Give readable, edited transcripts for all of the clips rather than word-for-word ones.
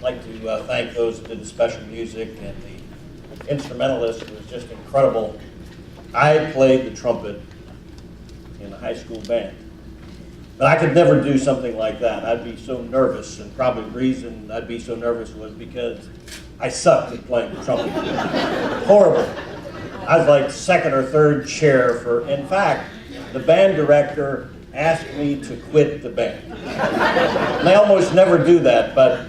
like to thank those who did the special music and the instrumentalist who was just incredible. I played the trumpet in the high school band. But I could never do something like that. I'd be so nervous, and probably the reason I'd be so nervous was because I sucked at playing the trumpet. Horrible. I was like second or third chair for, in fact, the band director asked me to quit the band. And they almost never do that, but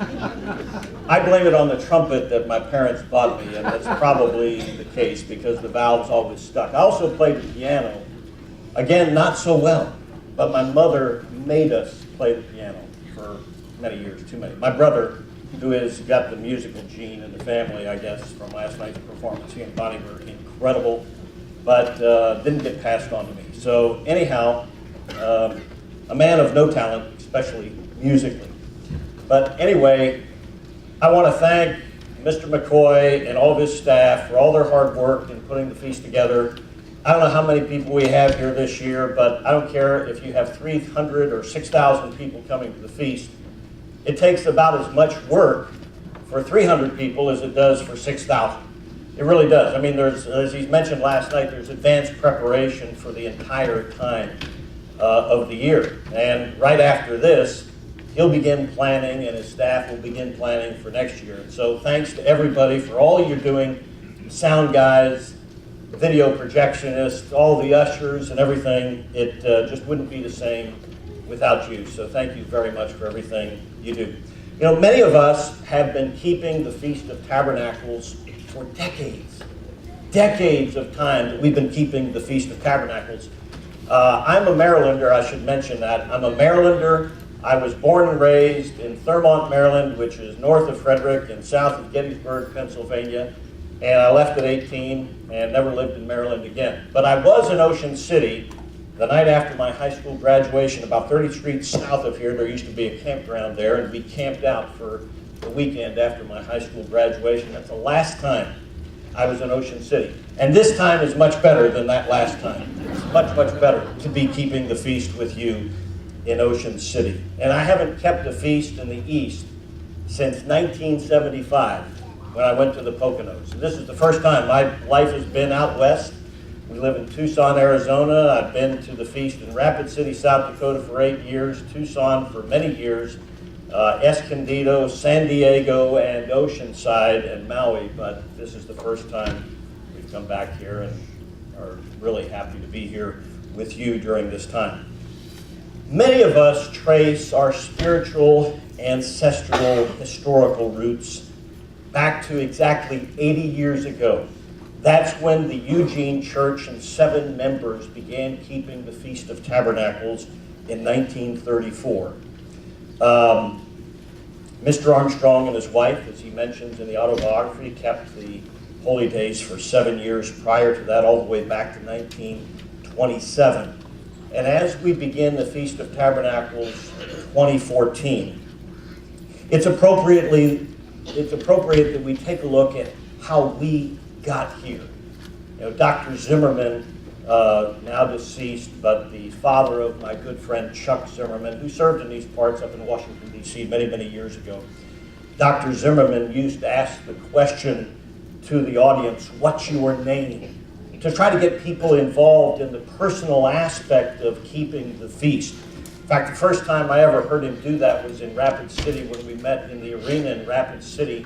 I blame it on the trumpet that my parents bought me, and that's probably the case because the valves always stuck. I also played the piano. Again, not so well, but my mother made us play the piano for many years, too many. My brother, who has got the musical gene in the family, I guess, from last night's performance, he and Bonnie were incredible, but didn't get passed on to me. So anyhow, a man of no talent, especially musically. But anyway, I want to thank Mr. McCoy and all of his staff for all their hard work in putting the feast together. I don't know how many people we have here this year, but I don't care if you have 300 or 6,000 people coming to the feast. It takes about as much work for 300 people as it does for 6,000. It really does. I mean, there's, as he mentioned last night, there's advanced preparation for the entire time of the year. And right after this, he'll begin planning and his staff will begin planning for next year. So thanks to everybody for all you're doing, sound guys, video projectionists, all the ushers and everything. It just wouldn't be the same without you. So thank you very much for everything you do. You know, many of us have been keeping the Feast of Tabernacles for decades. Decades of time that we've been keeping the Feast of Tabernacles. I'm a Marylander, I should mention that. I'm a Marylander. I was born and raised in Thurmont, Maryland, which is north of Frederick and south of Gettysburg, Pennsylvania. And I left at 18 and never lived in Maryland again. But I was in Ocean City the night after my high school graduation, about 30 streets south of here. There used to be a campground there, and we camped out for the weekend after my high school graduation. That's the last time I was in Ocean City. And this time is much better than that last time. It's much, much better to be keeping the feast with you in Ocean City. And I haven't kept a feast in the East since 1975 when I went to the Poconos. And this is the first time my life has been out west. We live in Tucson, Arizona. I've been to the feast in Rapid City, South Dakota for 8 years, Tucson for many years, Escondido, San Diego, and Oceanside and Maui. But this is the first time we've come back here and are really happy to be here with you during this time. Many of us trace our spiritual, ancestral, historical roots back to exactly 80 years ago. That's when the Eugene Church and 7 members began keeping the Feast of Tabernacles in 1934. Mr. Armstrong and his wife, as he mentions in the autobiography, kept the holy days for 7 years prior to that, all the way back to 1927. And as we begin the Feast of Tabernacles 2014, it's appropriate that we take a look at how we got here. You know, Dr. Zimmerman, now deceased, but the father of my good friend Chuck Zimmerman, who served in these parts up in Washington, D.C. many, many years ago. Dr. Zimmerman used to ask the question to the audience, "What's your name?" to try to get people involved in the personal aspect of keeping the feast. In fact, the first time I ever heard him do that was in Rapid City when we met in the arena in Rapid City,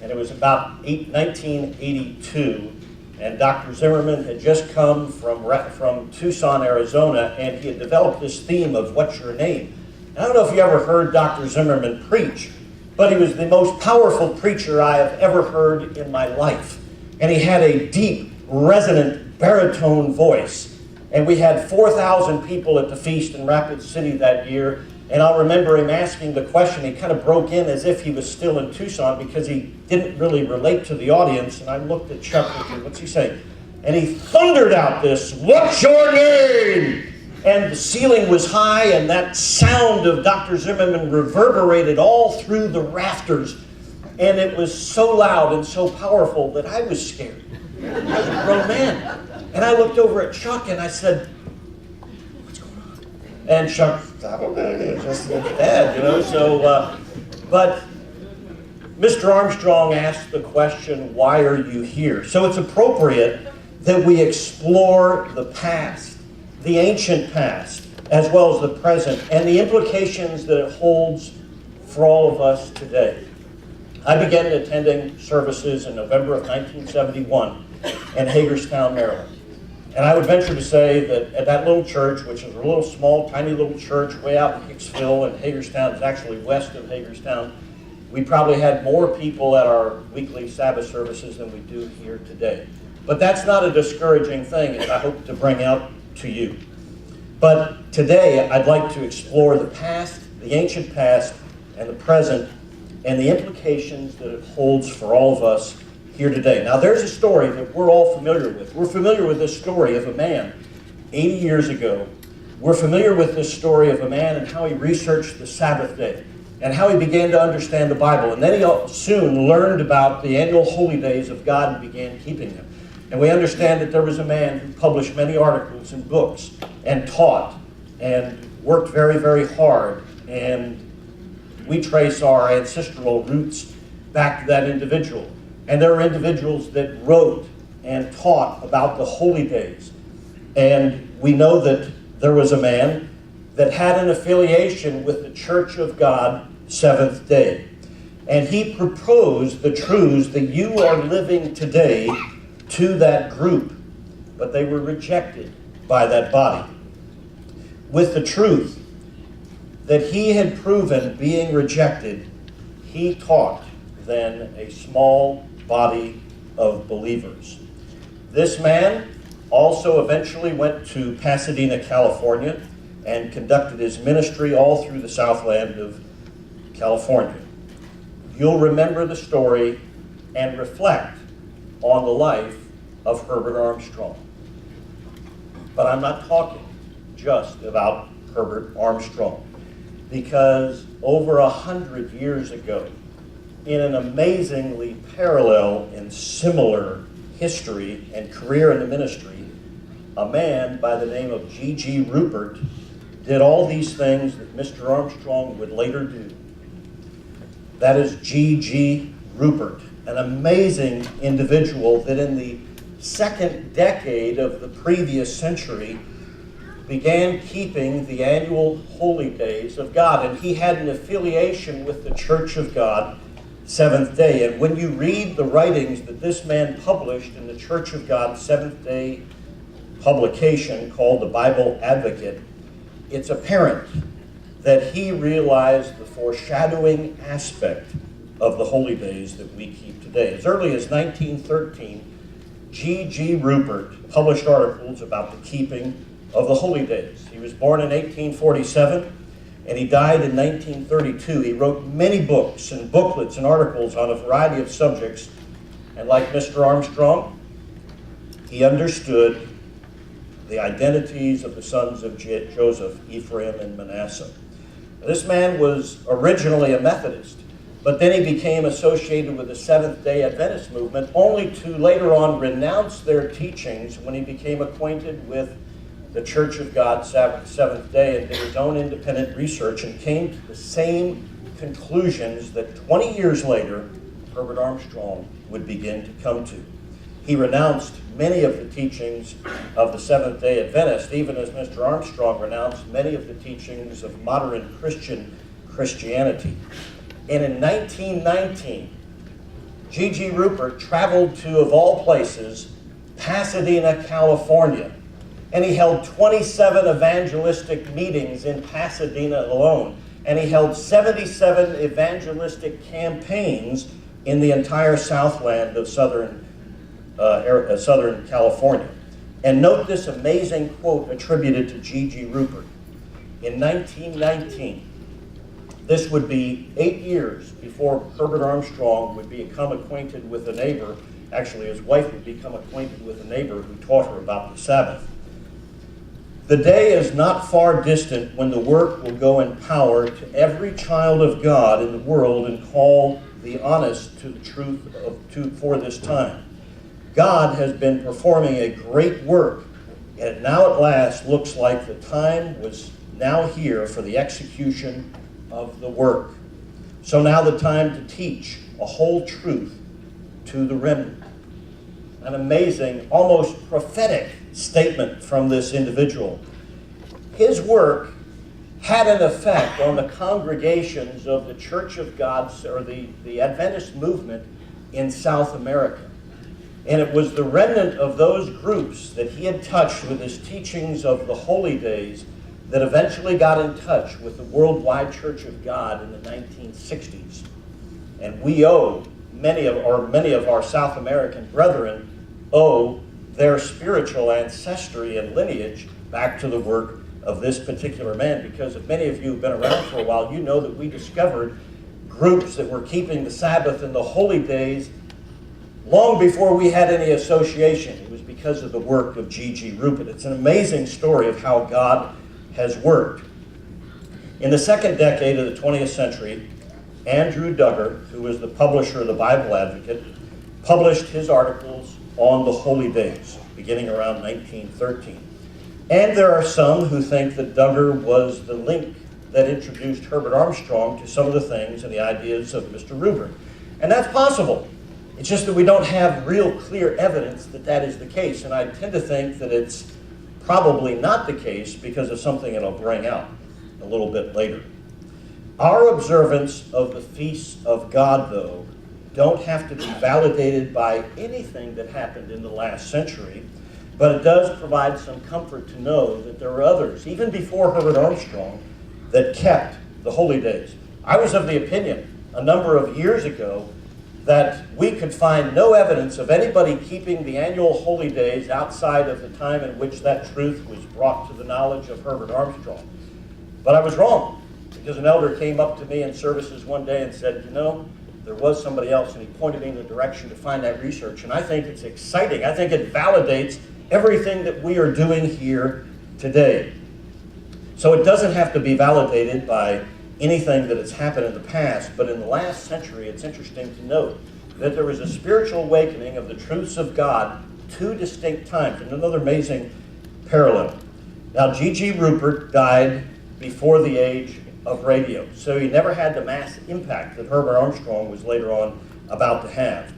and it was about 1982, and Dr. Zimmerman had just come from Tucson, Arizona, and he had developed this theme of "What's your name?" And I don't know if you ever heard Dr. Zimmerman preach, but he was the most powerful preacher I have ever heard in my life. And he had a deep, resonant baritone voice. And we had 4,000 people at the feast in Rapid City that year. And I'll remember him asking the question. He kind of broke in as if he was still in Tucson because he didn't really relate to the audience. And I looked at Chuck and what's he saying? And he thundered out this, "What's your name?" And the ceiling was high, and that sound of Dr. Zimmerman reverberated all through the rafters. And it was so loud and so powerful that I was scared. I was a grown man. And I looked over at Chuck and I said, "What's going on?" And Chuck, "Just dead, you know." So, but Mr. Armstrong asked the question, why are you here? So it's appropriate that we explore the past, the ancient past, as well as the present, and the implications that it holds for all of us today. I began attending services in November of 1971 in Hagerstown, Maryland. And I would venture to say that at that little church, which is a little small, tiny little church way out in Hicksville, and Hagerstown is actually west of Hagerstown, we probably had more people at our weekly Sabbath services than we do here today. But that's not a discouraging thing, I hope to bring out to you. But today, I'd like to explore the past, the ancient past, and the present, and the implications that it holds for all of us here today. Now, there's a story that we're all familiar with. We're familiar with this story of a man 80 years ago. We're familiar with this story of a man and how he researched the Sabbath day and how he began to understand the Bible. And then he soon learned about the annual holy days of God and began keeping them. And we understand that there was a man who published many articles and books and taught and worked very, very hard. And we trace our ancestral roots back to that individual. And there are individuals that wrote and taught about the holy days. And we know that there was a man that had an affiliation with the Church of God, Seventh Day. And he proposed the truths that you are living today to that group. But they were rejected by that body. With the truth that he had proven being rejected, he taught then a small body of believers. This man also eventually went to Pasadena, California, and conducted his ministry all through the Southland of California. You'll remember the story and reflect on the life of Herbert Armstrong. But I'm not talking just about Herbert Armstrong, because over 100 years ago, in an amazingly parallel and similar history and career in the ministry, a man by the name of G.G. Rupert did all these things that Mr. Armstrong would later do. That is G.G. Rupert, an amazing individual that in the second decade of the previous century began keeping the annual holy days of God. And he had an affiliation with the Church of God, Seventh Day. And when you read the writings that this man published in the Church of God Seventh Day publication called the Bible Advocate, it's apparent that he realized the foreshadowing aspect of the holy days that we keep today. As early as 1913, G.G. Rupert published articles about the keeping of the holy days. He was born in 1847. And he died in 1932. He wrote many books and booklets and articles on a variety of subjects. And like Mr. Armstrong, he understood the identities of the sons of Joseph, Ephraim and Manasseh. This man was originally a Methodist, but then he became associated with the Seventh-day Adventist movement, only to later on renounce their teachings when he became acquainted with the Church of God Seventh Day and did his own independent research and came to the same conclusions that 20 years later Herbert Armstrong would begin to come to. He renounced many of the teachings of the Seventh-day Adventist, even as Mr. Armstrong renounced many of the teachings of modern Christianity. And in 1919, G.G. Rupert traveled to, of all places, Pasadena, California. And he held 27 evangelistic meetings in Pasadena alone. And he held 77 evangelistic campaigns in the entire Southland of Southern California. And note this amazing quote attributed to G.G. Rupert. In 1919, this would be 8 years before Herbert Armstrong would become acquainted with a neighbor. Actually, his wife would become acquainted with a neighbor who taught her about the Sabbath. The day is not far distant when the work will go in power to every child of God in the world and call the honest to the truth for this time. God has been performing a great work, and it now at last looks like the time was now here for the execution of the work. So now the time to teach a whole truth to the remnant. An amazing, almost prophetic statement from this individual. His work had an effect on the congregations of the Church of God, or the Adventist movement in South America. And it was the remnant of those groups that he had touched with his teachings of the holy days that eventually got in touch with the worldwide Church of God in the 1960s. And we owe many of our South American brethren owe their spiritual ancestry and lineage back to the work of this particular man, because if many of you have been around for a while, you know that we discovered groups that were keeping the Sabbath and the holy days long before we had any association. It was because of the work of G.G. Rupert. It's an amazing story of how God has worked. In the second decade of the 20th century, Andrew Duggar, who was the publisher of the Bible Advocate, published his articles on the holy days, beginning around 1913. And there are some who think that Duggar was the link that introduced Herbert Armstrong to some of the things and the ideas of Mr. Rupert. And that's possible. It's just that we don't have real clear evidence that that is the case. And I tend to think that it's probably not the case because of something that I'll bring out a little bit later. Our observance of the feasts of God, though, don't have to be validated by anything that happened in the last century, but it does provide some comfort to know that there are others, even before Herbert Armstrong, that kept the holy days. I was of the opinion a number of years ago that we could find no evidence of anybody keeping the annual holy days outside of the time in which that truth was brought to the knowledge of Herbert Armstrong. But I was wrong, because an elder came up to me in services one day and said, you know, there was somebody else, and he pointed me in the direction to find that research. And I think it's exciting. I think it validates everything that we are doing here today. So it doesn't have to be validated by anything that has happened in the past, but in the last century, it's interesting to note that there was a spiritual awakening of the truths of God two distinct times, and another amazing parallel. Now, G.G. Rupert died before the age of radio, so he never had the mass impact that Herbert Armstrong was later on about to have.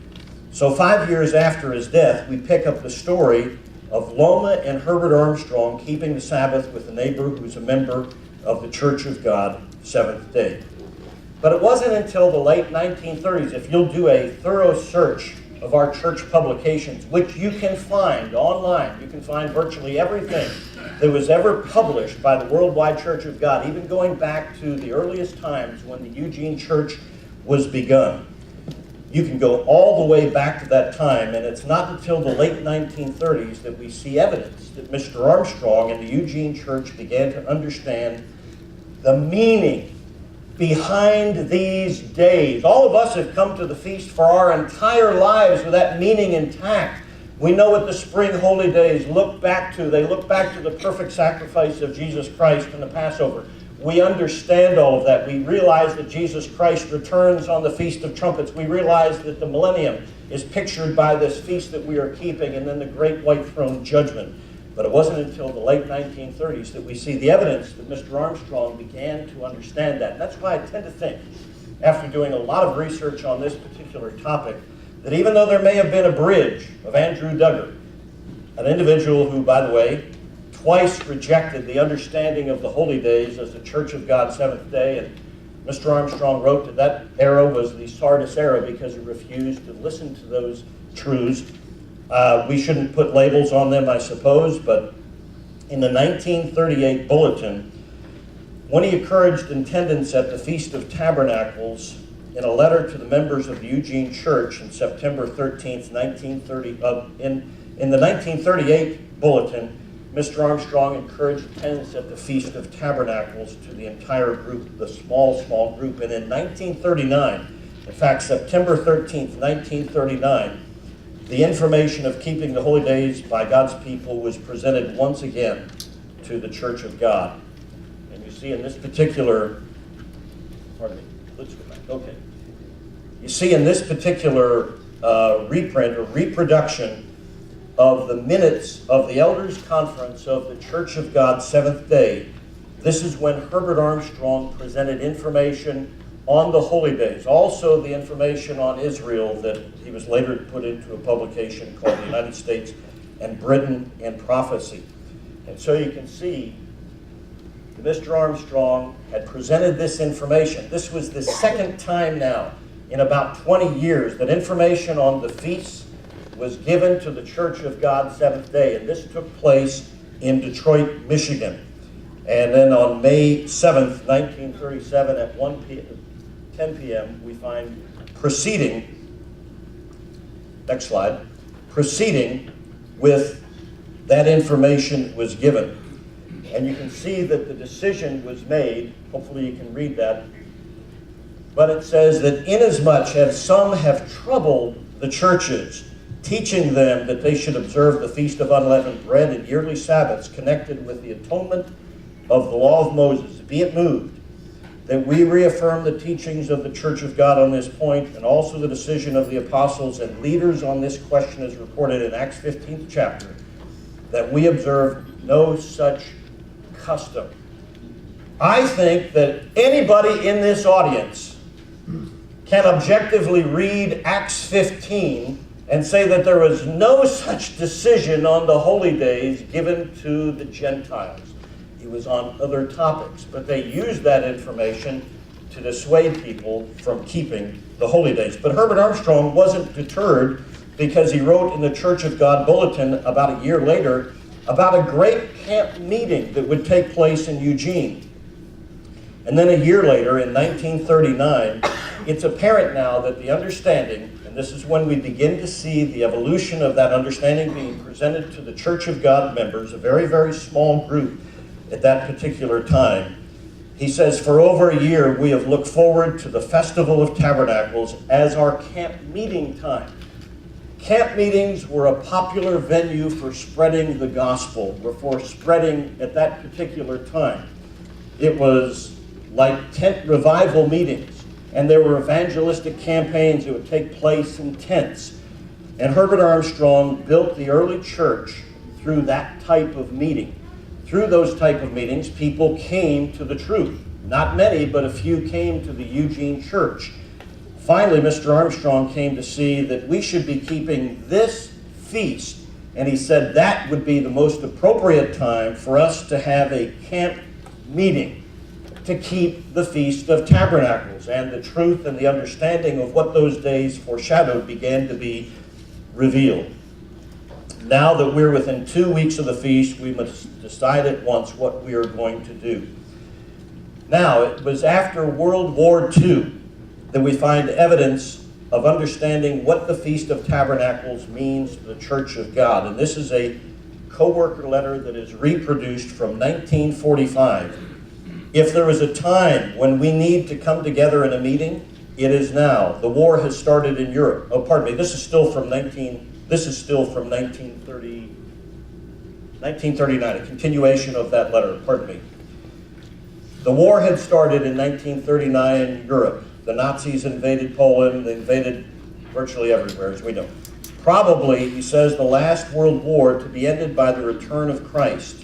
So 5 years after his death, we pick up the story of Loma and Herbert Armstrong keeping the Sabbath with a neighbor who's a member of the Church of God, Seventh Day. But it wasn't until the late 1930s, if you'll do a thorough search of our church publications, which you can find online, you can find virtually everything that was ever published by the Worldwide Church of God, even going back to the earliest times when the Eugene Church was begun. You can go all the way back to that time, and it's not until the late 1930s that we see evidence that Mr. Armstrong and the Eugene Church began to understand the meaning behind these days. All of us have come to the feast for our entire lives with that meaning intact. We know what the spring holy days look back to. They look back to the perfect sacrifice of Jesus Christ in the Passover. We understand all of that. We realize that Jesus Christ returns on the Feast of Trumpets. We realize that the millennium is pictured by this feast that we are keeping, and then the great white throne judgment. But it wasn't until the late 1930s that we see the evidence that Mr. Armstrong began to understand that. And that's why I tend to think, after doing a lot of research on this particular topic, that even though there may have been a bridge of Andrew Duggar, an individual who, by the way, twice rejected the understanding of the holy days as the Church of God Seventh Day, and Mr. Armstrong wrote that that era was the Sardis era because he refused to listen to those truths. We shouldn't put labels on them, I suppose, but in the 1938 bulletin, when he encouraged attendance at the Feast of Tabernacles, in a letter to the members of the Eugene Church on September 13th, 1930, in the 1938 bulletin, Mr. Armstrong encouraged attendance at the Feast of Tabernacles to the entire group, the small group. And in 1939, in fact, September 13th, 1939, the information of keeping the holy days by God's people was presented once again to the Church of God. And you see in this particular, pardon me, let's go back, okay. You see in this particular reprint or reproduction of the minutes of the Elders' Conference of the Church of God Seventh Day, this is when Herbert Armstrong presented information on the holy days. Also the information on Israel that he was later put into a publication called The United States and Britain in Prophecy. And so you can see that Mr. Armstrong had presented this information. This was the second time now in about 20 years that information on the feasts was given to the Church of God Seventh Day, and this took place in Detroit, Michigan. And then on May 7th, 1937 at 10 p.m., we find proceeding, next slide, proceeding with that information was given. And you can see that the decision was made, hopefully you can read that, but it says that inasmuch as some have troubled the churches, teaching them that they should observe the Feast of Unleavened Bread and yearly Sabbaths connected with the atonement of the law of Moses, be it moved that we reaffirm the teachings of the Church of God on this point, and also the decision of the apostles and leaders on this question as reported in Acts 15th chapter, that we observe no such custom. I think that anybody in this audience can objectively read Acts 15 and say that there was no such decision on the holy days given to the Gentiles. It was on other topics, but they used that information to dissuade people from keeping the holy days. But Herbert Armstrong wasn't deterred, because he wrote in the Church of God Bulletin about a year later about a great camp meeting that would take place in Eugene. And then a year later, in 1939, it's apparent now that the understanding, and this is when we begin to see the evolution of that understanding being presented to the Church of God members, a very, very small group at that particular time. He says, for over a year, we have looked forward to the Festival of Tabernacles as our camp meeting time. Camp meetings were a popular venue for spreading the gospel, or for spreading at that particular time. It was like tent revival meetings, and there were evangelistic campaigns that would take place in tents. And Herbert Armstrong built the early church through that type of meeting. Through those type of meetings, people came to the truth. Not many, but a few came to the Eugene church. Finally, Mr. Armstrong came to see that we should be keeping this feast, and he said that would be the most appropriate time for us to have a camp meeting to keep the Feast of Tabernacles, and the truth and the understanding of what those days foreshadowed began to be revealed. Now that we're within 2 weeks of the feast, we must decide at once what we are going to do. Now, it was after World War II that we find evidence of understanding what the Feast of Tabernacles means to the Church of God. And this is a co-worker letter that is reproduced from 1945. If there is a time when we need to come together in a meeting, it is now. The war has started in Europe. Oh, pardon me, this is still from 1939, a continuation of that letter, pardon me. The war had started in 1939 in Europe. The Nazis invaded Poland, they invaded virtually everywhere, as we know. Probably, he says, the last world war to be ended by the return of Christ.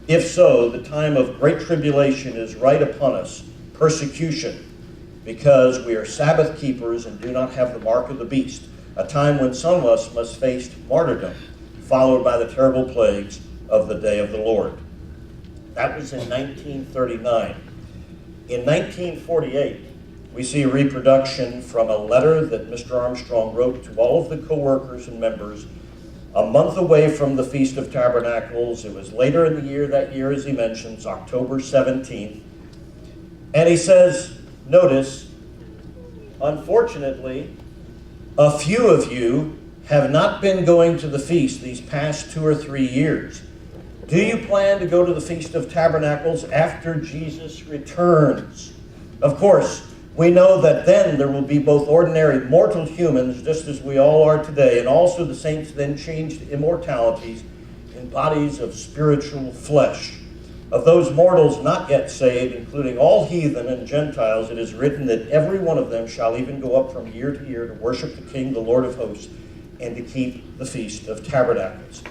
If so, the time of great tribulation is right upon us, persecution, because we are Sabbath keepers and do not have the mark of the beast, a time when some of us must face martyrdom, followed by the terrible plagues of the day of the Lord. That was in 1939. In 1948, we see a reproduction from a letter that Mr. Armstrong wrote to all of the co-workers and members a month away from the Feast of Tabernacles. It was later in the year, that year, as he mentions, October 17th. And he says, notice, unfortunately, a few of you have not been going to the feast these past 2 or 3 years. Do you plan to go to the Feast of Tabernacles after Jesus returns? Of course, we know that then there will be both ordinary mortal humans, just as we all are today, and also the saints then changed immortalities in bodies of spiritual flesh. Of those mortals not yet saved, including all heathen and Gentiles, it is written that every one of them shall even go up from year to year to worship the King, the Lord of hosts, and to keep the Feast of Tabernacles.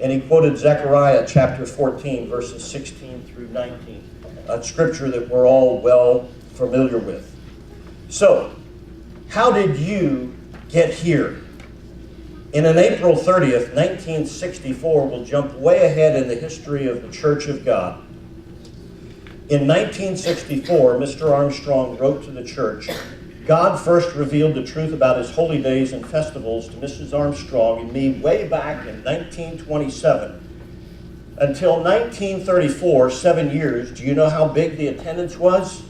And he quoted Zechariah chapter 14, verses 16 through 19, a scripture that we're all well familiar with. So, how did you get here? In an April 30th, 1964, we'll jump way ahead in the history of the Church of God. In 1964, Mr. Armstrong wrote to the church, God first revealed the truth about his holy days and festivals to Mrs. Armstrong and me way back in 1927. Until 1934, 7 years, do you know how big the attendance was?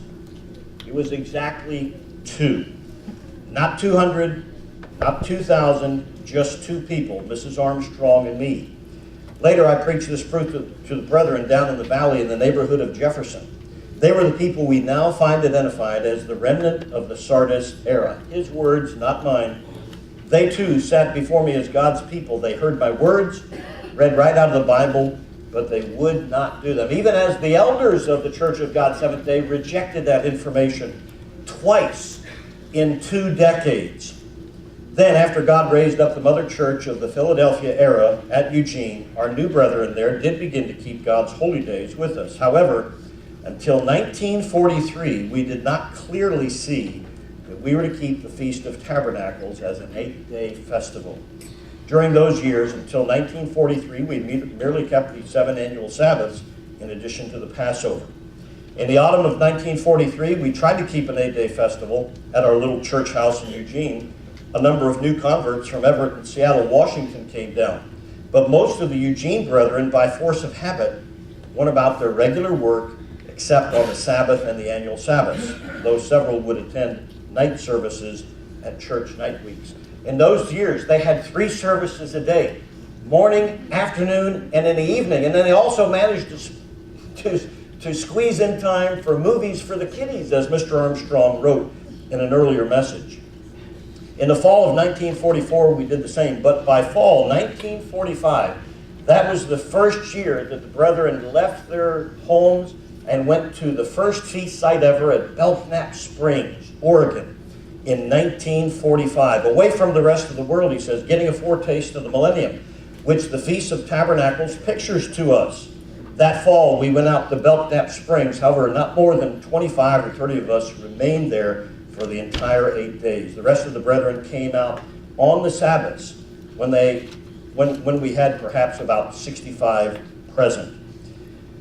It was exactly 2. Not 200, not 2,000, just 2 people, Mrs. Armstrong and me. Later, I preached this proof to the brethren down in the valley in the neighborhood of Jefferson. They were the people we now find identified as the remnant of the Sardis era. His words, not mine. They too sat before me as God's people. They heard my words, read right out of the Bible, but they would not do them. Even as the elders of the Church of God Seventh Day rejected that information twice in 2 decades. Then, after God raised up the mother church of the Philadelphia era at Eugene, our new brethren there did begin to keep God's holy days with us. However, until 1943, we did not clearly see that we were to keep the Feast of Tabernacles as an 8-day festival. During those years, until 1943, we merely kept the 7 annual Sabbaths in addition to the Passover. In the autumn of 1943, we tried to keep an 8-day festival at our little church house in Eugene. A number of new converts from Everett and Seattle, Washington came down. But most of the Eugene brethren, by force of habit, went about their regular work except on the Sabbath and the annual Sabbaths, though several would attend night services at church night weeks. In those years, they had 3 services a day, morning, afternoon, and in the evening. And then they also managed to squeeze in time for movies for the kiddies, as Mr. Armstrong wrote in an earlier message. In the fall of 1944, we did the same, but by fall 1945, that was the first year that the brethren left their homes and went to the first feast site ever at Belknap Springs, Oregon, in 1945. Away from the rest of the world, he says, getting a foretaste of the millennium, which the Feast of Tabernacles pictures to us. That fall, we went out to Belknap Springs. However, not more than 25 or 30 of us remained there for the entire 8 days. The rest of the brethren came out on the Sabbaths when we had perhaps about 65 present.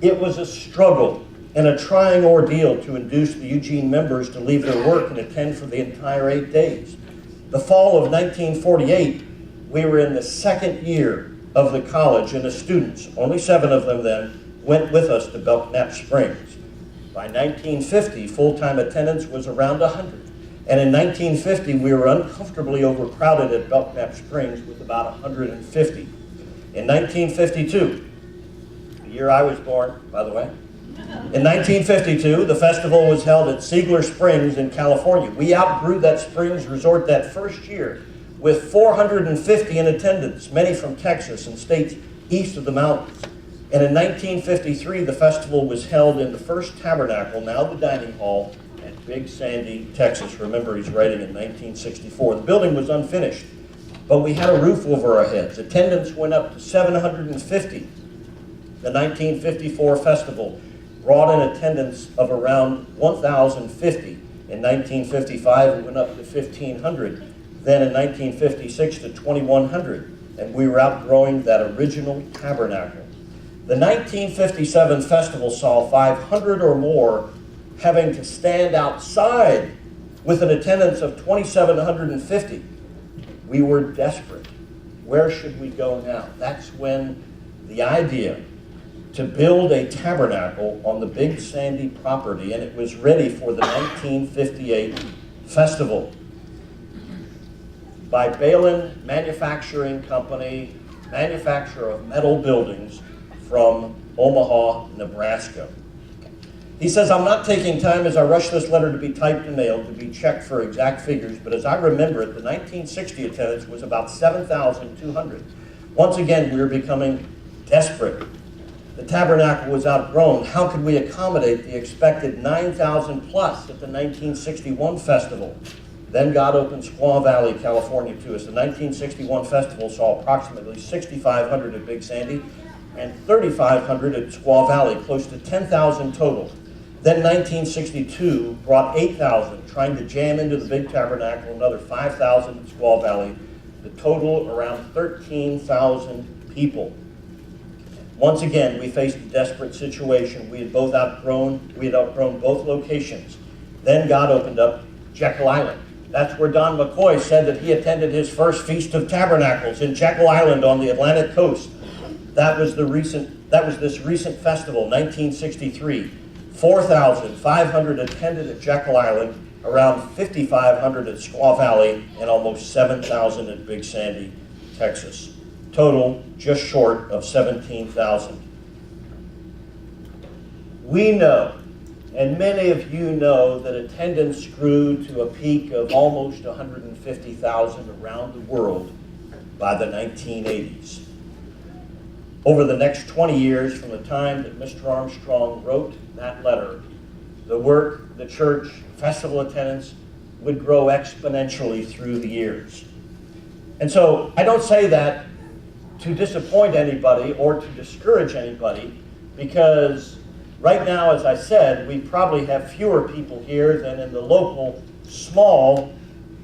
It was a struggle and a trying ordeal to induce the Eugene members to leave their work and attend for the entire 8 days. The fall of 1948, we were in the 2nd year of the college, and the students, only 7 of them then, went with us to Belknap Springs. By 1950, full-time attendance was around 100. And in 1950, we were uncomfortably overcrowded at Belknap Springs with about 150. In 1952, the year I was born, by the way, in 1952, the festival was held at Ziegler Springs in California. We outgrew that Springs resort that first year with 450 in attendance, many from Texas and states east of the mountains. And in 1953, the festival was held in the first tabernacle, now the dining hall, at Big Sandy, Texas. Remember, he's writing in 1964. The building was unfinished, but we had a roof over our heads. Attendance went up to 750. The 1954 festival brought an attendance of around 1,050. In 1955, it went up to 1,500. Then in 1956 to 2,100. And we were outgrowing that original tabernacle. The 1957 festival saw 500 or more having to stand outside with an attendance of 2,750. We were desperate. Where should we go now? That's when the idea to build a tabernacle on the Big Sandy property, and it was ready for the 1958 festival by Balin Manufacturing Company, manufacturer of metal buildings from Omaha, Nebraska. He says, I'm not taking time as I rush this letter to be typed and mailed to be checked for exact figures, but as I remember it, the 1960 attendance was about 7,200. Once again, we were becoming desperate. The tabernacle was outgrown. How could we accommodate the expected 9,000 plus at the 1961 festival? Then God opened Squaw Valley, California to us. The 1961 festival saw approximately 6,500 at Big Sandy and 3,500 at Squaw Valley, close to 10,000 total. Then 1962 brought 8,000, trying to jam into the big tabernacle, another 5,000 in Squaw Valley. The total around 13,000 people. Once again, we faced a desperate situation. We had outgrown both locations. Then God opened up Jekyll Island. That's where Don McCoy said that he attended his first Feast of Tabernacles in Jekyll Island on the Atlantic coast. That was this recent festival, 1963. 4,500 attended at Jekyll Island, around 5,500 at Squaw Valley, and almost 7,000 at Big Sandy, Texas. Total just short of 17,000. We know, and many of you know, that attendance grew to a peak of almost 150,000 around the world by the 1980s. Over the next 20 years, from the time that Mr. Armstrong wrote that letter, the work, the church, festival attendance would grow exponentially through the years. And so I don't say that to disappoint anybody or to discourage anybody, because right now, as I said, we probably have fewer people here than in the local small,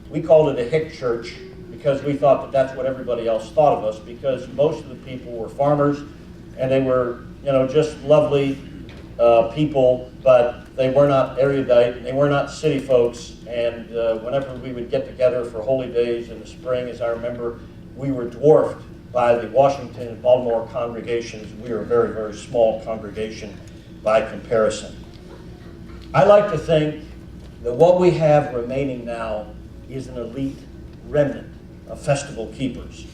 we called it a hick church, because we thought that that's what everybody else thought of us, because most of the people were farmers, and they were, just lovely people, but they were not erudite, and they were not city folks, and whenever we would get together for holy days in the spring, as I remember, we were dwarfed by the Washington and Baltimore congregations. We were a very, very small congregation by comparison. I like to think that what we have remaining now is an elite remnant of festival keepers.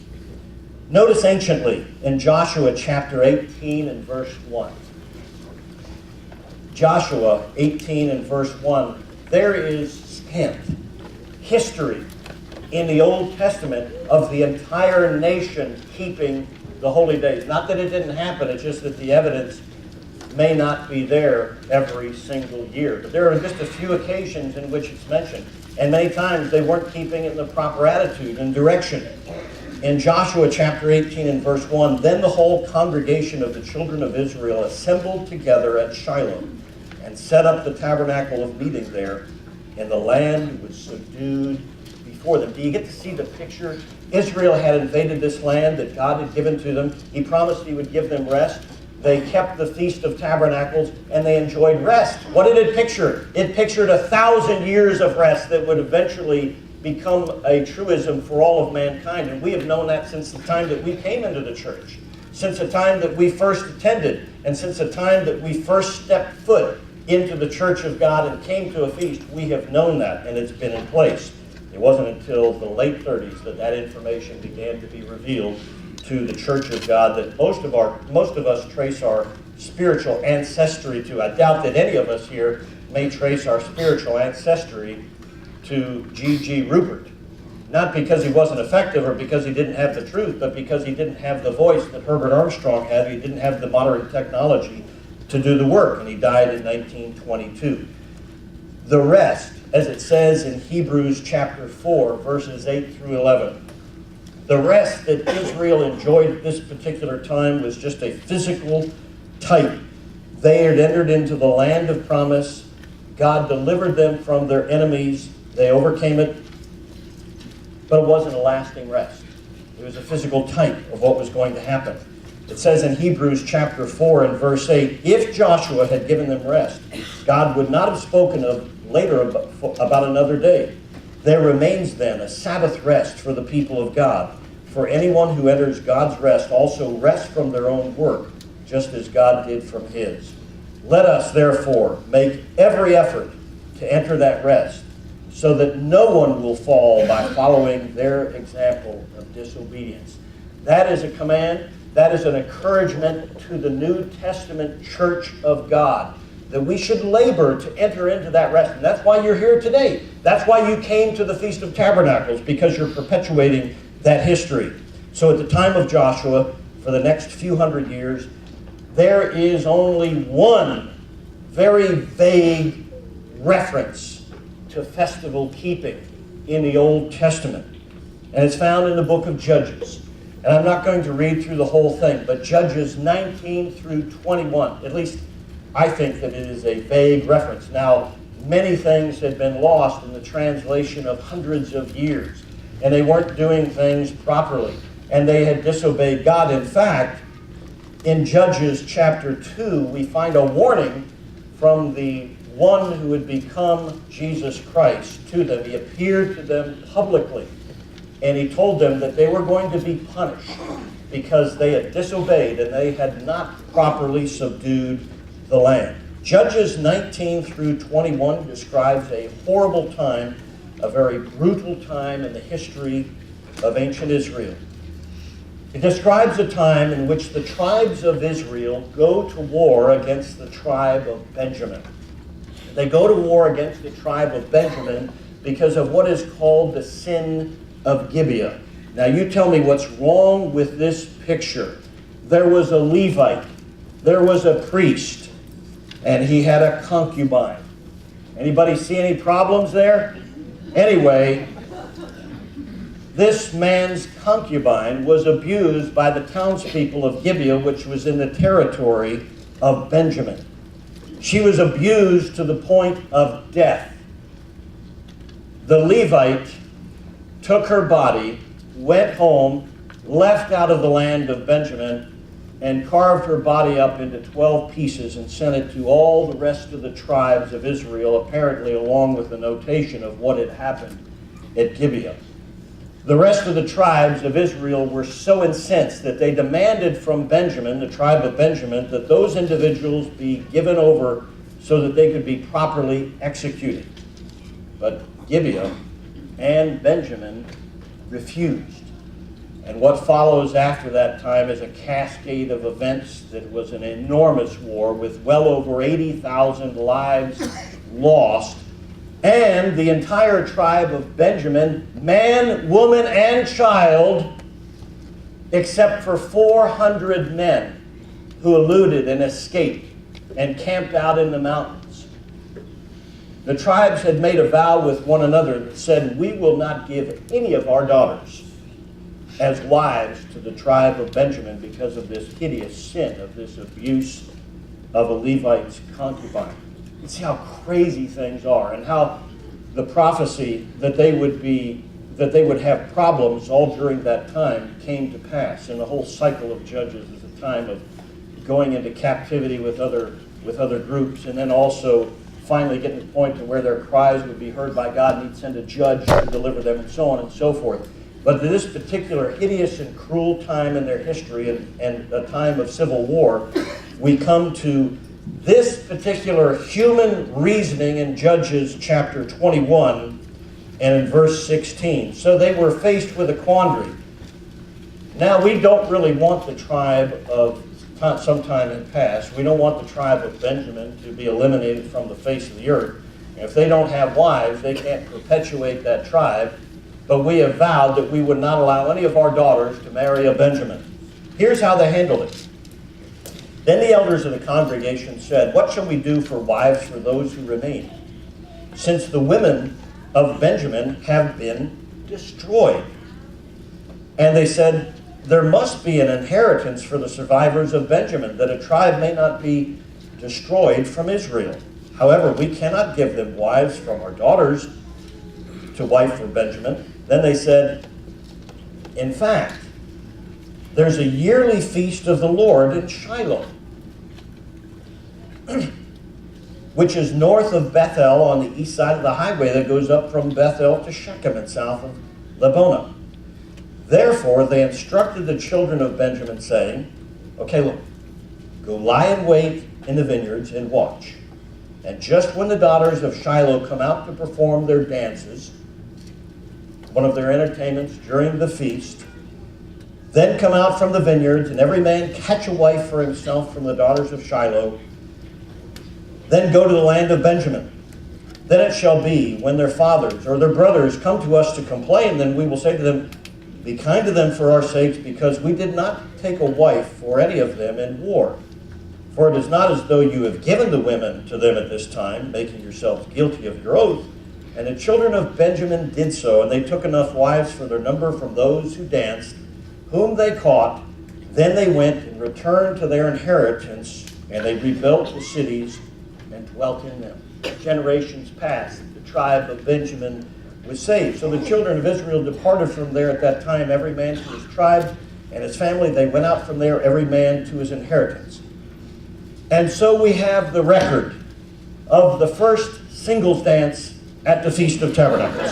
Notice anciently in Joshua chapter 18 and verse 1. Joshua 18 and verse 1, there is scant history in the Old Testament of the entire nation keeping the holy days. Not that it didn't happen, it's just that the evidence may not be there every single year. But there are just a few occasions in which it's mentioned. And many times they weren't keeping it in the proper attitude and direction. In Joshua chapter 18 and verse 1, then the whole congregation of the children of Israel assembled together at Shiloh and set up the tabernacle of meeting there, and the land was subdued before them. Do you get to see the picture? Israel had invaded this land that God had given to them. He promised he would give them rest. They kept the Feast of Tabernacles, and they enjoyed rest. What did it picture? It pictured 1,000 years of rest that would eventually become a truism for all of mankind. And we have known that since the time that we came into the church, since the time that we first attended, and since the time that we first stepped foot into the church of God and came to a feast. We have known that, and it's been in place. It wasn't until the late 30s that that information began to be revealed to the church of God that most of us trace our spiritual ancestry to. I doubt that any of us here may trace our spiritual ancestry to G.G. Rupert. Not because he wasn't effective or because he didn't have the truth, but because he didn't have the voice that Herbert Armstrong had. He didn't have the modern technology to do the work, and he died in 1922. The rest, as it says in Hebrews chapter 4, verses 8 through 11, the rest that Israel enjoyed at this particular time was just a physical type. They had entered into the land of promise. God delivered them from their enemies. They overcame it, but it wasn't a lasting rest. It was a physical type of what was going to happen. It says in Hebrews chapter 4 and verse 8, if Joshua had given them rest, God would not have spoken of later about another day. There remains then a Sabbath rest for the people of God. For anyone who enters God's rest also rests from their own work, just as God did from his. Let us, therefore, make every effort to enter that rest, so that no one will fall by following their example of disobedience. That is a command. That is an encouragement to the New Testament church of God, that we should labor to enter into that rest. And that's why you're here today. That's why you came to the Feast of Tabernacles, because you're perpetuating that history. So at the time of Joshua, for the next few hundred years, there is only one very vague reference to festival keeping in the Old Testament. And it's found in the book of Judges. And I'm not going to read through the whole thing, but Judges 19 through 21, at least I think that it is a vague reference. Now, many things had been lost in the translation of hundreds of years, and they weren't doing things properly, and they had disobeyed God. In fact, in Judges chapter 2, we find a warning from the one who had become Jesus Christ to them. He appeared to them publicly, and he told them that they were going to be punished because they had disobeyed and they had not properly subdued the land. Judges 19 through 21 describes a horrible time, a very brutal time in the history of ancient Israel. It describes a time in which the tribes of Israel go to war against the tribe of Benjamin. They go to war against the tribe of Benjamin because of what is called the sin of Gibeah. Now you tell me what's wrong with this picture. There was a Levite, there was a priest, and he had a concubine. Anybody see any problems there? Anyway, this man's concubine was abused by the townspeople of Gibeah, which was in the territory of Benjamin. She was abused to the point of death. The Levite took her body, went home, left out of the land of Benjamin, and carved her body up into 12 pieces and sent it to all the rest of the tribes of Israel, apparently along with the notation of what had happened at Gibeah. The rest of the tribes of Israel were so incensed that they demanded from Benjamin, the tribe of Benjamin, that those individuals be given over so that they could be properly executed. But Gibeah and Benjamin refused. And what follows after that time is a cascade of events that was an enormous war with well over 80,000 lives lost. And the entire tribe of Benjamin, man, woman, and child, except for 400 men who eluded and escaped and camped out in the mountains. The tribes had made a vow with one another that said, we will not give any of our daughters as wives to the tribe of Benjamin because of this hideous sin of this abuse of a Levite's concubine. You see how crazy things are, and how the prophecy that they would have problems all during that time came to pass. And the whole cycle of Judges is a time of going into captivity with other groups, and then also finally getting to the point to where their cries would be heard by God, and he'd send a judge to deliver them, and so on and so forth. But this particular hideous and cruel time in their history, and a time of civil war, we come to this particular human reasoning in Judges chapter 21 and in verse 16. So they were faced with a quandary. Now, we don't really want the tribe of, sometime in the past, we don't want the tribe of Benjamin to be eliminated from the face of the earth. If they don't have wives, they can't perpetuate that tribe. But we have vowed that we would not allow any of our daughters to marry a Benjamin. Here's how they handled it. Then the elders of the congregation said, what shall we do for wives for those who remain, since the women of Benjamin have been destroyed? And they said, there must be an inheritance for the survivors of Benjamin, that a tribe may not be destroyed from Israel. However, we cannot give them wives from our daughters to wife for Benjamin. Then they said, in fact, there's a yearly feast of the Lord in Shiloh, which is north of Bethel on the east side of the highway that goes up from Bethel to Shechem and south of Lebonah. Therefore, they instructed the children of Benjamin, saying, okay, look, go lie in wait in the vineyards and watch. And just when the daughters of Shiloh come out to perform their dances, one of their entertainments during the feast, then come out from the vineyards, and every man catch a wife for himself from the daughters of Shiloh, then go to the land of Benjamin. Then it shall be, when their fathers or their brothers come to us to complain, then we will say to them, be kind to them for our sakes, because we did not take a wife for any of them in war. For it is not as though you have given the women to them at this time, making yourselves guilty of your oath. And the children of Benjamin did so, and they took enough wives for their number from those who danced, whom they caught. Then they went and returned to their inheritance and they rebuilt the cities and dwelt in them. Generations passed. The tribe of Benjamin was saved. So the children of Israel departed from there at that time, every man to his tribe and his family. They went out from there, every man to his inheritance. And so we have the record of the first singles dance at the Feast of Tabernacles.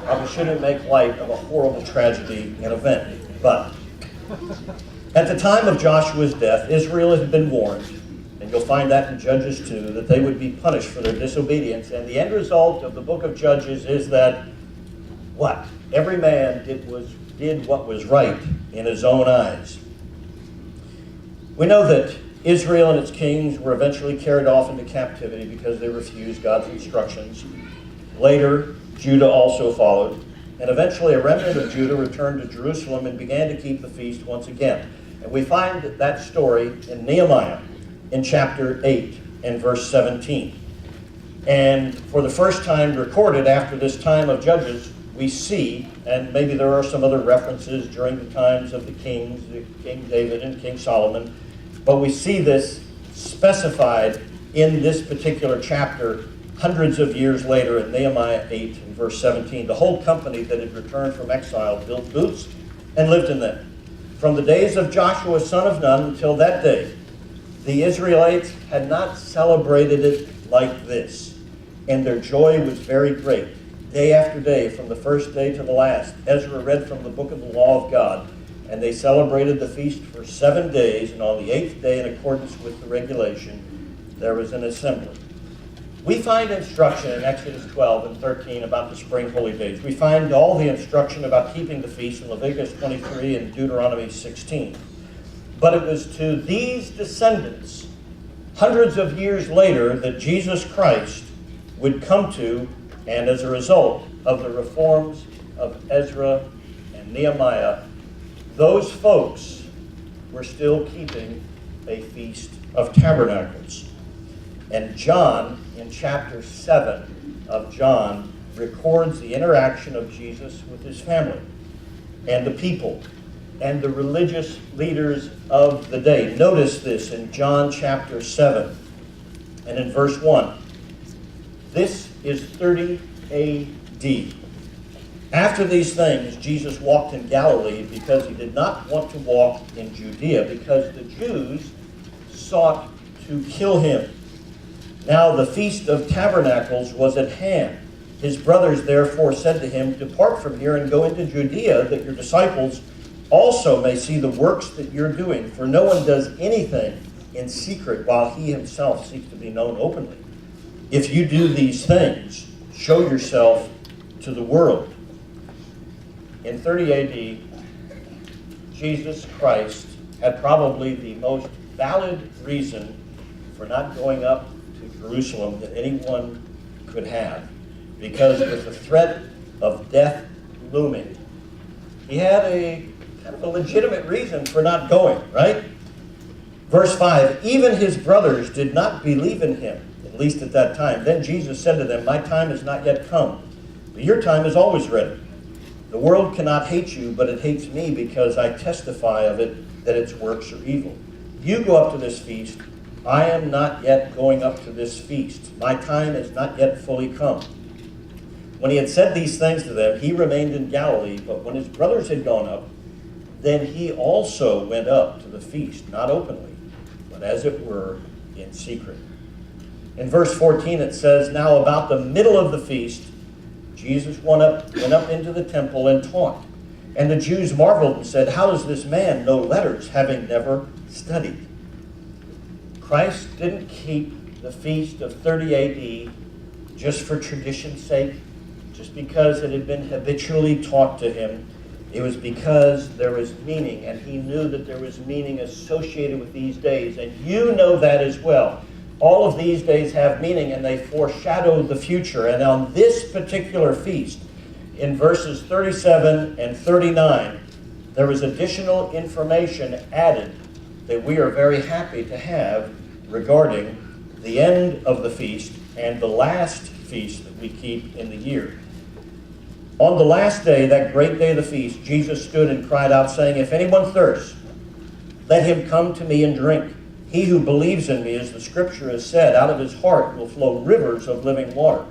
Probably shouldn't make light of a horrible tragedy and event, but at the time of Joshua's death, Israel had been warned, and you'll find that in Judges 2, that they would be punished for their disobedience. And the end result of the book of Judges is that what? Every man did what was right in his own eyes. We know that Israel and its kings were eventually carried off into captivity because they refused God's instructions. Later, Judah also followed, and eventually a remnant of Judah returned to Jerusalem and began to keep the feast once again. And we find that story in Nehemiah in chapter 8 and verse 17. And for the first time recorded after this time of Judges, we see, and maybe there are some other references during the times of the kings, King David and King Solomon, but we see this specified in this particular chapter hundreds of years later in Nehemiah 8 and verse 17. The whole company that had returned from exile built booths and lived in them. From the days of Joshua son of Nun until that day, the Israelites had not celebrated it like this, and their joy was very great. Day after day, from the first day to the last, Ezra read from the book of the law of God, and they celebrated the feast for 7 days, and on the 8th day, in accordance with the regulation, there was an assembly. We find instruction in Exodus 12 and 13 about the spring holy days. We find all the instruction about keeping the feast in Leviticus 23 and Deuteronomy 16. But it was to these descendants, hundreds of years later, that Jesus Christ would come to, and as a result of the reforms of Ezra and Nehemiah, those folks were still keeping a Feast of Tabernacles. And John, in chapter 7 of John, records the interaction of Jesus with his family and the people and the religious leaders of the day. Notice this in John chapter 7 and in verse 1. This is 30 A.D. After these things, Jesus walked in Galilee because he did not want to walk in Judea because the Jews sought to kill him. Now the Feast of Tabernacles was at hand. His brothers therefore said to him, "Depart from here and go into Judea, that your disciples also may see the works that you're doing. For no one does anything in secret while he himself seeks to be known openly. If you do these things, show yourself to the world." In 30 A.D., Jesus Christ had probably the most valid reason for not going up to Jerusalem that anyone could have, because with the threat of death looming, he had a kind of a legitimate reason for not going, right? Verse 5, even his brothers did not believe in him, at least at that time. Then Jesus said to them, "My time is not yet come, but your time is always ready. The world cannot hate you, but it hates me because I testify of it that its works are evil. You go up to this feast. I am not yet going up to this feast. My time is not yet fully come." When he had said these things to them, he remained in Galilee, but when his brothers had gone up, then he also went up to the feast, not openly, but as it were in secret. In verse 14 it says, "Now about the middle of the feast, Jesus went up into the temple and taught. And the Jews marveled and said, 'How does this man know letters, having never studied?'" Christ didn't keep the feast of 30 A.D. just for tradition's sake, just because it had been habitually taught to him. It was because there was meaning, and he knew that there was meaning associated with these days, and you know that as well. All of these days have meaning, and they foreshadow the future. And on this particular feast, in verses 37 and 39, there was additional information added that we are very happy to have regarding the end of the feast and the last feast that we keep in the year. On the last day, that great day of the feast, Jesus stood and cried out, saying, "If anyone thirsts, let him come to me and drink. He who believes in me, as the scripture has said, out of his heart will flow rivers of living water."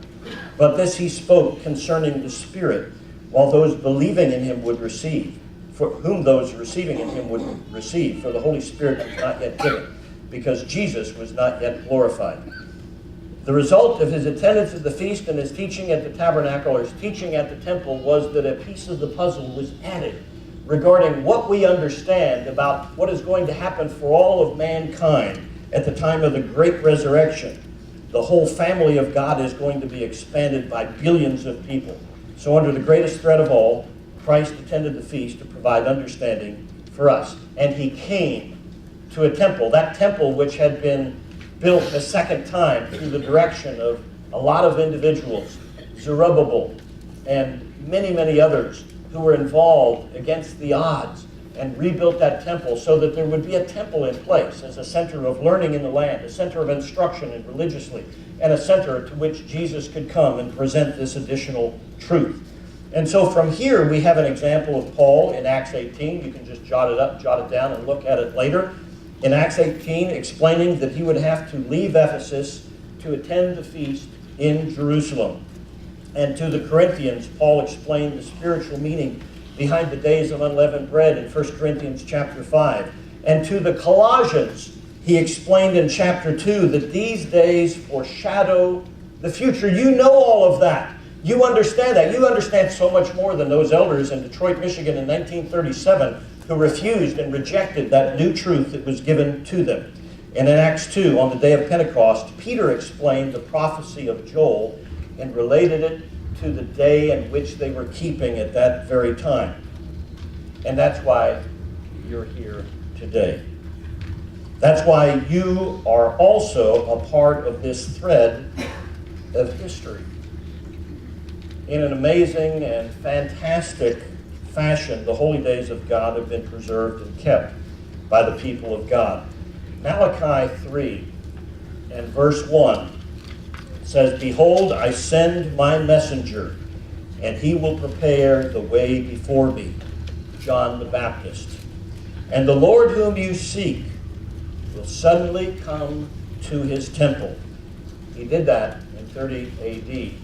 But this he spoke concerning the Spirit, while those believing in him would receive, for whom those receiving in him would receive, for the Holy Spirit was not yet given, because Jesus was not yet glorified. The result of his attendance at the feast and his teaching at the tabernacle, or his teaching at the temple, was that a piece of the puzzle was added regarding what we understand about what is going to happen for all of mankind at the time of the great resurrection. The whole family of God is going to be expanded by billions of people. So under the greatest threat of all, Christ attended the feast to provide understanding for us. And he came to a temple, that temple which had been built a second time through the direction of a lot of individuals, Zerubbabel and many, many others who were involved against the odds, and rebuilt that temple so that there would be a temple in place as a center of learning in the land, a center of instruction and religiously, and a center to which Jesus could come and present this additional truth. And so from here we have an example of Paul in Acts 18. You can just jot it down and look at it later. In Acts 18, explaining that he would have to leave Ephesus to attend the feast in Jerusalem. And to the Corinthians, Paul explained the spiritual meaning behind the days of unleavened bread in 1 Corinthians chapter 5. And to the Colossians, he explained in chapter 2 that these days foreshadow the future. You know all of that. You understand that. You understand so much more than those elders in Detroit, Michigan in 1937 who refused and rejected that new truth that was given to them. And in Acts 2, on the day of Pentecost, Peter explained the prophecy of Joel and related it to the day in which they were keeping at that very time. And that's why you're here today. That's why you are also a part of this thread of history. In an amazing and fantastic fashion, the holy days of God have been preserved and kept by the people of God. Malachi 3 and verse 1 says, "Behold, I send my messenger, and he will prepare the way before me," John the Baptist. "And the Lord whom you seek will suddenly come to his temple." He did that in 30 AD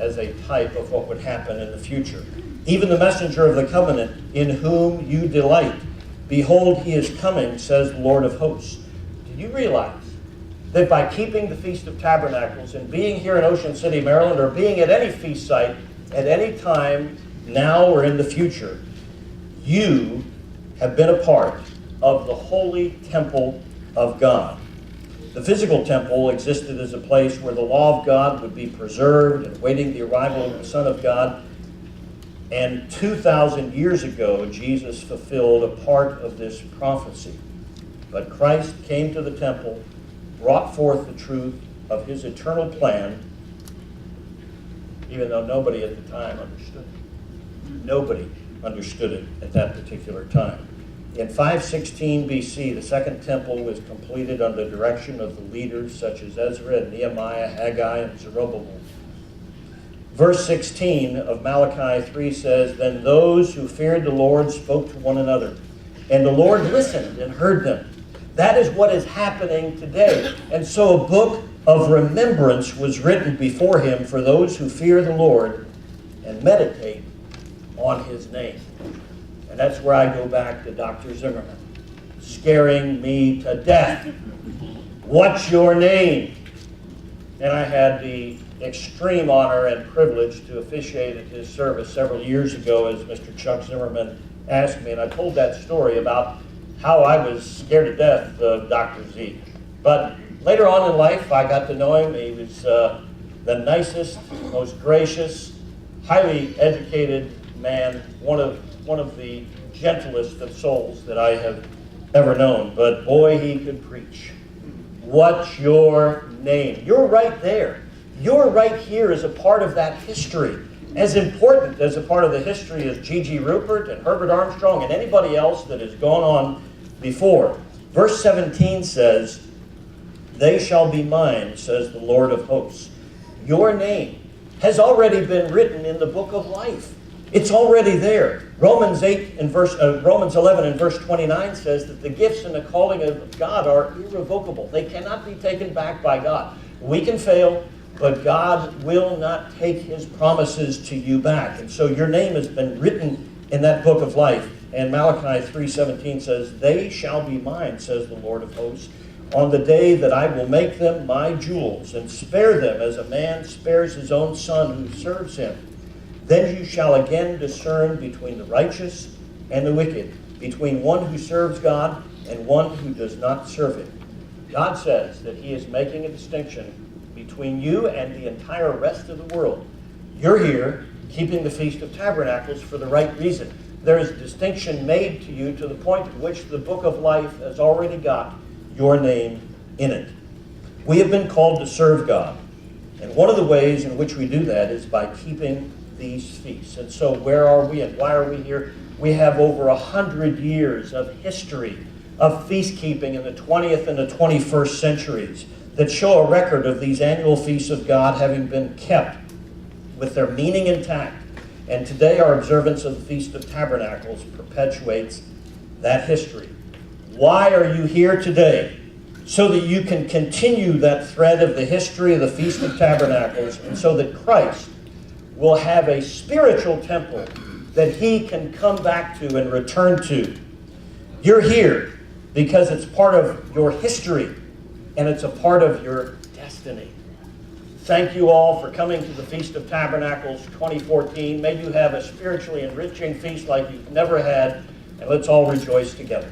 as a type of what would happen in the future. "Even the messenger of the covenant, in whom you delight. Behold, he is coming, says the Lord of hosts." Do you realize that by keeping the Feast of Tabernacles and being here in Ocean City, Maryland, or being at any feast site at any time, now or in the future, you have been a part of the holy temple of God? The physical temple existed as a place where the law of God would be preserved and awaiting the arrival of the Son of God. And 2,000 years ago, Jesus fulfilled a part of this prophecy. But Christ came to the temple, brought forth the truth of his eternal plan, even though nobody at the time understood it. Nobody understood it at that particular time. In 516 BC, the second temple was completed under the direction of the leaders such as Ezra and Nehemiah, Haggai, and Zerubbabel. Verse 16 of Malachi 3 says, "Then those who feared the Lord spoke to one another, and the Lord listened and heard them." That is what is happening today. And so a book of remembrance was written before him for those who fear the Lord and meditate on his name. And that's where I go back to Dr. Zimmerman, scaring me to death. What's your name? And I had the extreme honor and privilege to officiate at his service several years ago, as Mr. Chuck Zimmerman asked me, and I told that story about how I was scared to death of Dr. Z. But later on in life, I got to know him. He was the nicest, most gracious, highly educated man, one of the gentlest of souls that I have ever known. But boy, he could preach. What's your name? You're right there. You're right here as a part of that history. As important as a part of the history as G.G. Rupert and Herbert Armstrong and anybody else that has gone on before. Verse 17 says, "They shall be mine, says the Lord of hosts." Your name has already been written in the book of life. It's already there. Romans 11 and verse 29 says that the gifts and the calling of God are irrevocable. They cannot be taken back by God. We can fail, but God will not take his promises to you back. And so your name has been written in that book of life. And Malachi 3:17 says, "They shall be mine, says the Lord of hosts, on the day that I will make them my jewels, and spare them as a man spares his own son who serves him. Then you shall again discern between the righteous and the wicked, between one who serves God and one who does not serve him." God says that he is making a distinction between you and the entire rest of the world. You're here keeping the Feast of Tabernacles for the right reason. There is a distinction made to you to the point at which the book of life has already got your name in it. We have been called to serve God. And one of the ways in which we do that is by keeping these feasts. And so where are we and why are we here? We have over 100 years of history of feast keeping in the 20th and the 21st centuries that show a record of these annual feasts of God having been kept with their meaning intact. And today our observance of the Feast of Tabernacles perpetuates that history. Why are you here today? So that you can continue that thread of the history of the Feast of Tabernacles, and so that Christ will have a spiritual temple that he can come back to and return to. You're here because it's part of your history and it's a part of your destiny. Thank you all for coming to the Feast of Tabernacles 2014. May you have a spiritually enriching feast like you've never had, and let's all rejoice together.